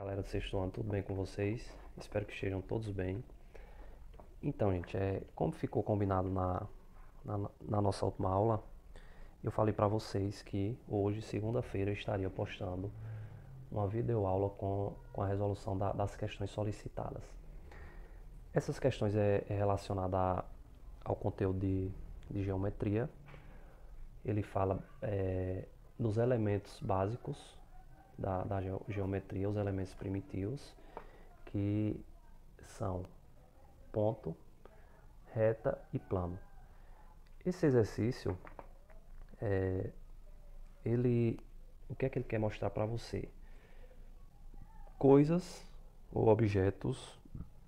Galera do sexto ano, tudo bem com vocês? Espero que estejam todos bem. Então, gente, como ficou combinado na nossa última aula, eu falei para vocês que hoje, segunda-feira, eu estaria postando uma videoaula com a resolução das questões solicitadas. Essas questões é relacionada ao conteúdo de geometria. Ele fala dos elementos básicos da geometria, os elementos primitivos, que são ponto, reta e plano. Esse exercício, o que é que ele quer mostrar para você? Coisas ou objetos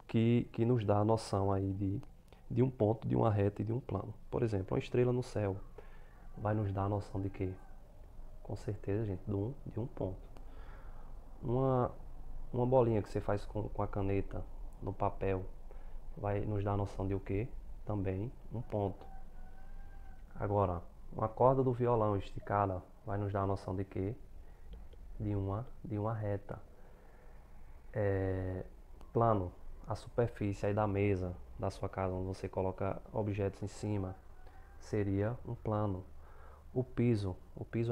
que nos dá a noção aí de um ponto, de uma reta e de um plano. Por exemplo, uma estrela no céu vai nos dar a noção de quê? Com certeza, gente, de um ponto. Uma bolinha que você faz com a caneta no papel vai nos dar a noção de o quê? Também um ponto. Agora, uma corda do violão esticada vai nos dar a noção de quê? De uma reta. Plano, a superfície aí da mesa da sua casa, onde você coloca objetos em cima, seria um plano. O piso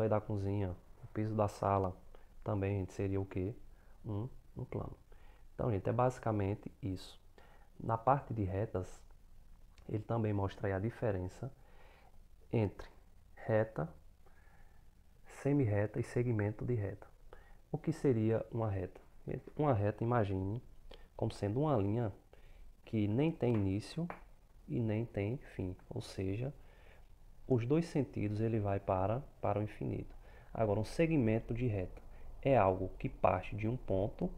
aí da cozinha, o piso da sala, também, gente, seria o quê? Um plano. Então, gente, é basicamente isso. Na parte de retas, ele também mostra aí a diferença entre reta, semi-reta e segmento de reta. O que seria uma reta? Uma reta, imagine como sendo uma linha que nem tem início e nem tem fim, ou seja, os dois sentidos ele vai para o infinito. Agora, um segmento de reta é algo que parte de um ponto,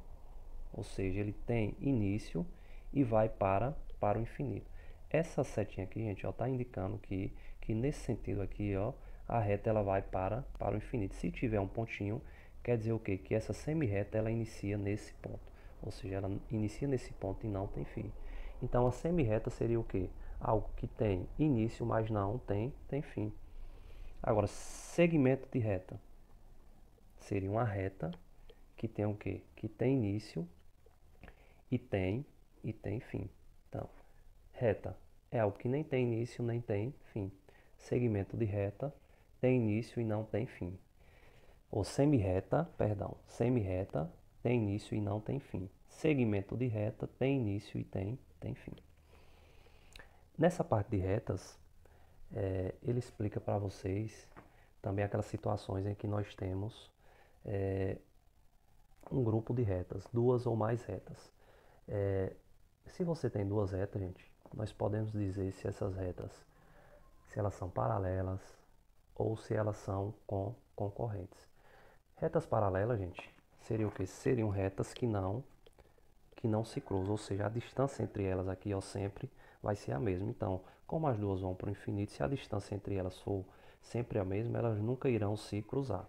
ou seja, ele tem início e vai para o infinito. Essa setinha aqui, gente, está indicando que nesse sentido aqui, ó, a reta ela vai para o infinito. Se tiver um pontinho, quer dizer o quê? Que essa semi-reta ela inicia nesse ponto, ou seja, ela inicia nesse ponto e não tem fim. Então, a semi-reta seria o quê? Algo que tem início, mas não tem fim. Agora, segmento de reta seria uma reta que tem o quê? Que tem início e tem fim. Então, reta é algo que nem tem início nem tem fim. Segmento de reta tem início e não tem fim. Ou semi-reta, perdão, semi-reta tem início e não tem fim. Segmento de reta tem início e tem fim. Nessa parte de retas, ele explica para vocês também aquelas situações em que nós temos um grupo de retas, duas ou mais retas. Se você tem duas retas, gente, nós podemos dizer se essas retas, se elas são paralelas ou se elas são concorrentes. Retas paralelas, gente, seria o que? Seriam retas que não se cruzam, ou seja, a distância entre elas aqui, ó, sempre vai ser a mesma. Então, como as duas vão para o infinito, se a distância entre elas for sempre a mesma, elas nunca irão se cruzar.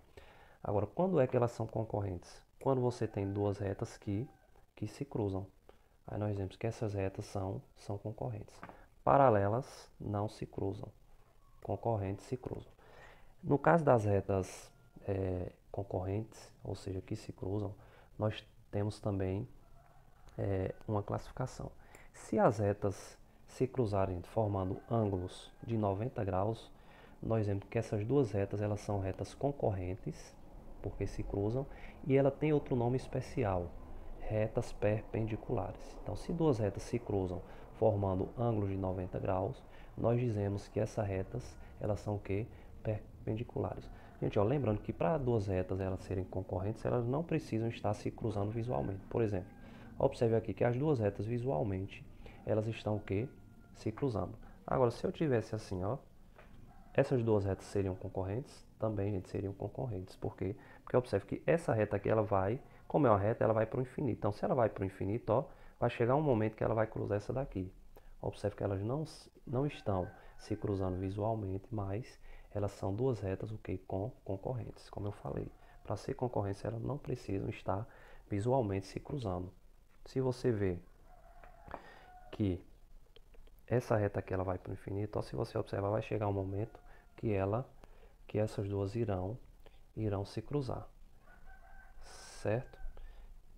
Agora, quando é que elas são concorrentes? Quando você tem duas retas que se cruzam. Aí nós vemos que essas retas são concorrentes. Paralelas não se cruzam. Concorrentes se cruzam. No caso das retas concorrentes, ou seja, que se cruzam, nós temos também uma classificação. Se as retas se cruzarem formando ângulos de 90 graus, nós vemos que essas duas retas elas são retas concorrentes, porque se cruzam, e ela tem outro nome especial, retas perpendiculares. Então, se duas retas se cruzam formando ângulos de 90 graus, nós dizemos que essas retas elas são o quê? Perpendiculares. Gente, ó, lembrando que para duas retas elas serem concorrentes, elas não precisam estar se cruzando visualmente. Por exemplo, observe aqui que as duas retas visualmente elas estão o quê? Se cruzando. Agora, se eu tivesse assim, ó, essas duas retas seriam concorrentes? Também, gente, seriam concorrentes. Por quê? Porque observe que essa reta aqui, ela vai, como é uma reta, ela vai para o infinito. Então, se ela vai para o infinito, ó, vai chegar um momento que ela vai cruzar essa daqui. Observe que elas não estão se cruzando visualmente, mas elas são duas retas, o que? Concorrentes, como eu falei. Para ser concorrentes, elas não precisam estar visualmente se cruzando. Se você vê que essa reta aqui ela vai para o infinito, ó, se você observar, vai chegar um momento que essas duas irão se cruzar, certo?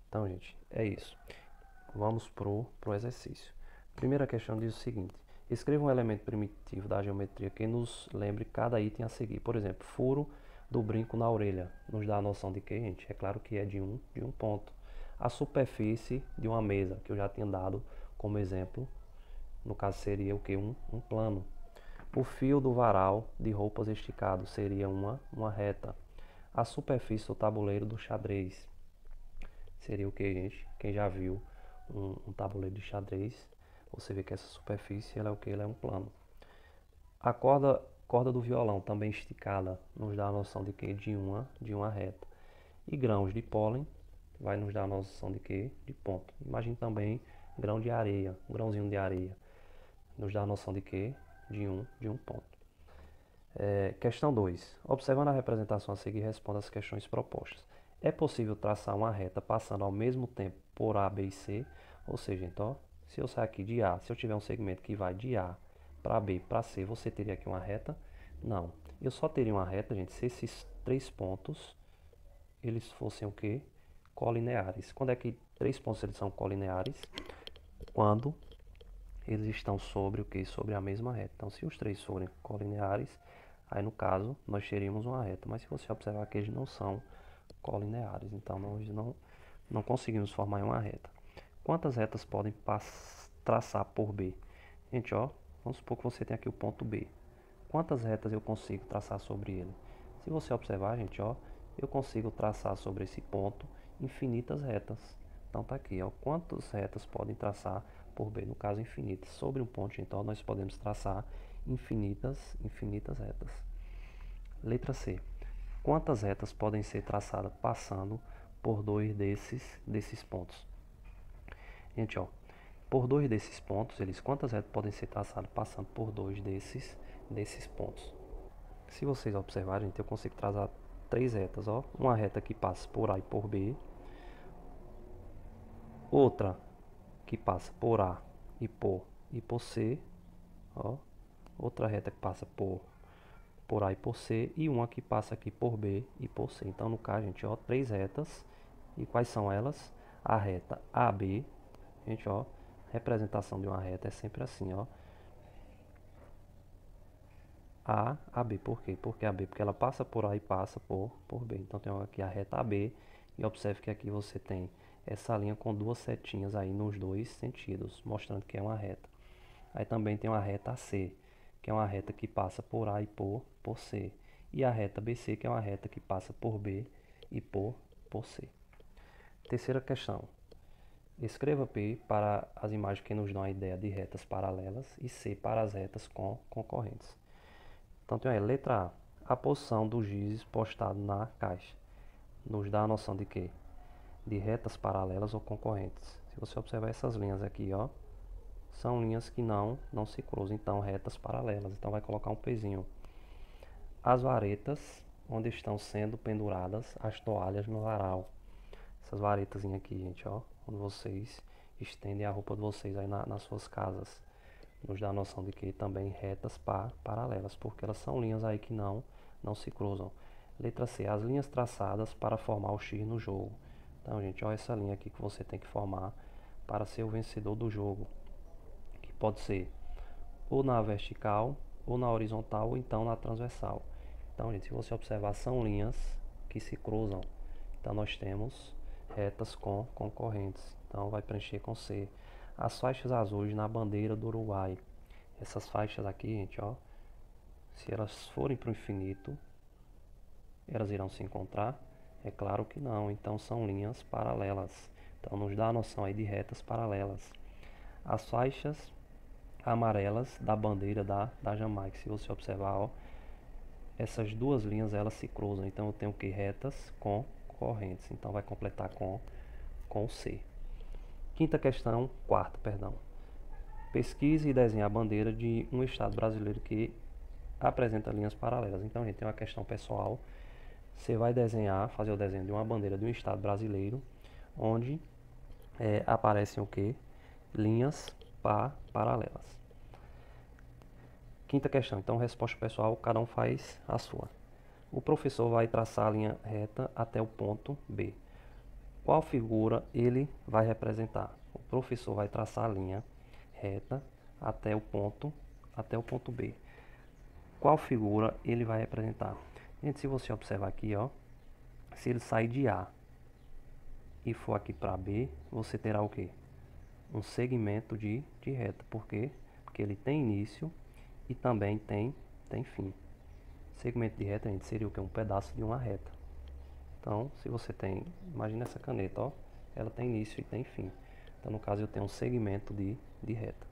Então, gente, é isso. Vamos pro exercício. Primeira questão diz o seguinte: escreva um elemento primitivo da geometria que nos lembre cada item a seguir. Por exemplo, furo do brinco na orelha. Nos dá a noção de quê, gente? É claro que é de um ponto. A superfície de uma mesa, que eu já tinha dado como exemplo, no caso seria o que? Um plano. O fio do varal de roupas esticado seria uma reta. A superfície do tabuleiro do xadrez seria o que, gente? Quem já viu um tabuleiro de xadrez, você vê que essa superfície ela é o que? Ela é um plano. A corda do violão, também esticada, nos dá a noção de que? De uma reta. E grãos de pólen vai nos dar a noção de que? De ponto. Imagine também grão de areia, um grãozinho de areia, nos dá a noção de que? De um ponto. Questão 2. Observando a representação a seguir, responda as questões propostas. É possível traçar uma reta passando ao mesmo tempo por A, B e C? Ou seja, então, se eu sair aqui de A, se eu tiver um segmento que vai de A para B para C, você teria aqui uma reta? Não. Eu só teria uma reta, gente, se esses três pontos eles fossem o quê? Colineares. Quando é que três pontos eles são colineares? Quando eles estão sobre o que? Sobre a mesma reta. Então, se os três forem colineares, aí no caso nós teríamos uma reta. Mas se você observar que eles não são colineares, então nós não conseguimos formar uma reta. Quantas retas podem traçar por B? Gente, ó, vamos supor que você tem aqui o ponto B. Quantas retas eu consigo traçar sobre ele? Se você observar, gente, ó, eu consigo traçar sobre esse ponto infinitas retas. Então tá aqui, ó, quantas retas podem traçar por B? No caso, infinitas. Sobre um ponto, então, nós podemos traçar infinitas retas. Letra C. Quantas retas podem ser traçadas passando por dois desses pontos? Gente, ó, por dois desses pontos, quantas retas podem ser traçadas passando por dois desses pontos? Se vocês observarem, gente, eu consigo traçar três retas, ó. Uma reta que passa por A e por B, outra que passa por A e por C, ó. Outra reta que passa por A e por C e uma que passa aqui por B e por C. Então, no caso, gente, ó, três retas. E quais são elas? A reta AB, gente, ó, representação de uma reta é sempre assim, ó. A B, por quê? Porque a B, porque ela passa por A e passa por B. Então tem aqui a reta AB e observe que aqui você tem essa linha com duas setinhas aí nos dois sentidos, mostrando que é uma reta. Aí também tem uma reta AC, que é uma reta que passa por A e por C. E a reta BC, que é uma reta que passa por B e por C. Terceira questão. Escreva P para as imagens que nos dão a ideia de retas paralelas e C para as retas concorrentes. Então tem aí, letra A posição do giz postado na caixa. Nos dá a noção de quê? De retas paralelas ou concorrentes. Se você observar essas linhas aqui, ó, são linhas que não se cruzam, então retas paralelas. Então vai colocar um pezinho. As varetas, onde estão sendo penduradas as toalhas no varal. Essas varetas aqui, gente, ó, onde vocês estendem a roupa de vocês aí nas suas casas. Nos dá a noção de que também retas paralelas, porque elas são linhas aí que não se cruzam. Letra C, as linhas traçadas para formar o X no jogo. Então, gente, olha essa linha aqui que você tem que formar para ser o vencedor do jogo. Que pode ser ou na vertical, ou na horizontal, ou então na transversal. Então, gente, se você observar, são linhas que se cruzam. Então, nós temos retas concorrentes. Então, vai preencher com C. As faixas azuis na bandeira do Uruguai. Essas faixas aqui, gente, ó, se elas forem para o infinito, elas irão se encontrar? É claro que não. Então são linhas paralelas. Então nos dá a noção aí de retas paralelas. As faixas amarelas da bandeira da Jamaica. Se você observar, ó, essas duas linhas elas se cruzam. Então eu tenho que retas concorrentes. Então vai completar com C. Quarta, perdão. Pesquise e desenhe a bandeira de um estado brasileiro que apresenta linhas paralelas. Então, gente, tem uma questão pessoal. Você vai desenhar, fazer o desenho de uma bandeira de um estado brasileiro, onde aparecem o que? Linhas paralelas. Quinta questão. Então, resposta pessoal, cada um faz a sua. O professor vai traçar a linha reta até o ponto B. qual figura ele vai representar? O professor vai traçar a linha reta até o ponto B. Qual figura ele vai representar? Gente, se você observar aqui, ó, se ele sair de A e for aqui para B, você terá o quê? Um segmento de reta. Por quê? Porque ele tem início e também tem fim. Segmento de reta, gente, seria o quê? Um pedaço de uma reta. Então, se você tem, imagina essa caneta, ó, ela tem início e tem fim. Então, no caso, eu tenho um segmento de reta.